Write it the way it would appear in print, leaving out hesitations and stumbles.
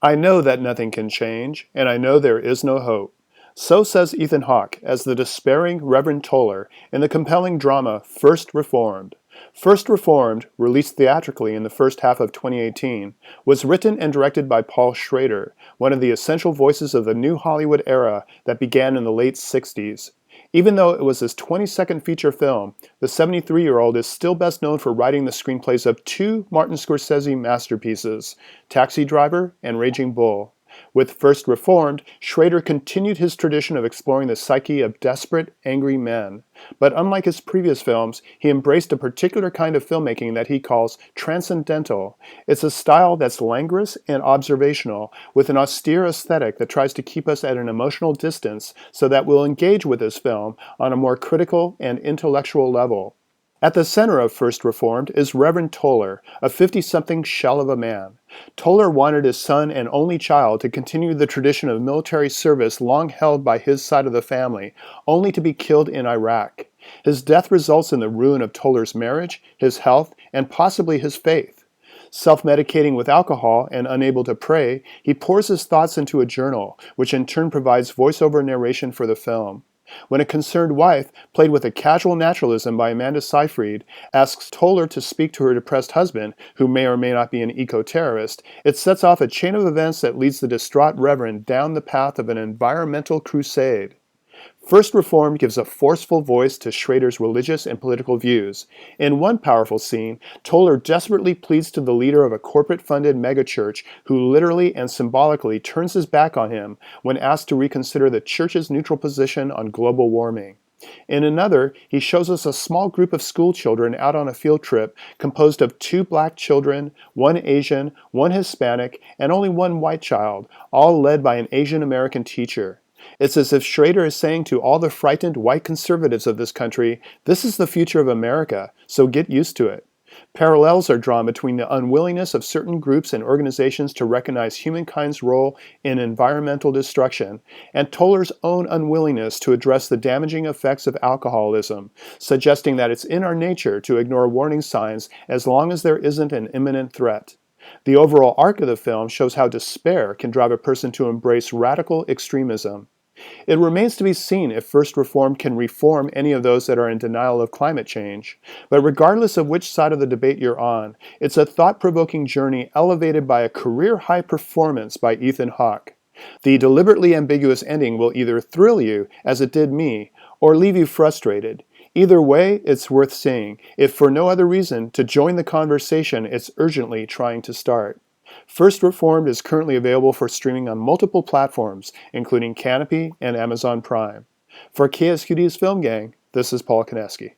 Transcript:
I know that nothing can change, and I know there is no hope. So says Ethan Hawke as the despairing Reverend Toller in the compelling drama First Reformed. First Reformed, released theatrically in the first half of 2018, was written and directed by Paul Schrader, one of the essential voices of the new Hollywood era that began in the late 60s. Even though it was his 22nd feature film, the 73-year-old is still best known for writing the screenplays of two Martin Scorsese masterpieces, Taxi Driver and Raging Bull. With First Reformed, Schrader continued his tradition of exploring the psyche of desperate, angry men. But unlike his previous films, he embraced a particular kind of filmmaking that he calls transcendental. It's a style that's languorous and observational, with an austere aesthetic that tries to keep us at an emotional distance so that we'll engage with this film on a more critical and intellectual level. At the center of First Reformed is Reverend Toller, a 50-something shell of a man. Toller wanted his son and only child to continue the tradition of military service long held by his side of the family, only to be killed in Iraq. His death results in the ruin of Toller's marriage, his health, and possibly his faith. Self-medicating with alcohol and unable to pray, he pours his thoughts into a journal, which in turn provides voiceover narration for the film. When a concerned wife, played with a casual naturalism by Amanda Seyfried, asks Toller to speak to her depressed husband, who may or may not be an eco-terrorist, it sets off a chain of events that leads the distraught Reverend down the path of an environmental crusade. First Reformed gives a forceful voice to Schrader's religious and political views. In one powerful scene, Toller desperately pleads to the leader of a corporate-funded megachurch who literally and symbolically turns his back on him when asked to reconsider the church's neutral position on global warming. In another, he shows us a small group of school children out on a field trip composed of 2 black children, 1 Asian, 1 Hispanic, and only 1 white child, all led by an Asian American teacher. It's as if Schrader is saying to all the frightened white conservatives of this country, this is the future of America, so get used to it. Parallels are drawn between the unwillingness of certain groups and organizations to recognize humankind's role in environmental destruction, and Toller's own unwillingness to address the damaging effects of alcoholism, suggesting that it's in our nature to ignore warning signs as long as there isn't an imminent threat. The overall arc of the film shows how despair can drive a person to embrace radical extremism. It remains to be seen if First Reformed can reform any of those that are in denial of climate change. But regardless of which side of the debate you're on, it's a thought-provoking journey elevated by a career-high performance by Ethan Hawke. The deliberately ambiguous ending will either thrill you, as it did me, or leave you frustrated. Either way, it's worth seeing, if for no other reason, to join the conversation it's urgently trying to start. First Reformed is currently available for streaming on multiple platforms, including Canopy and Amazon Prime. For KSQD's Film Gang, this is Paul Koneski.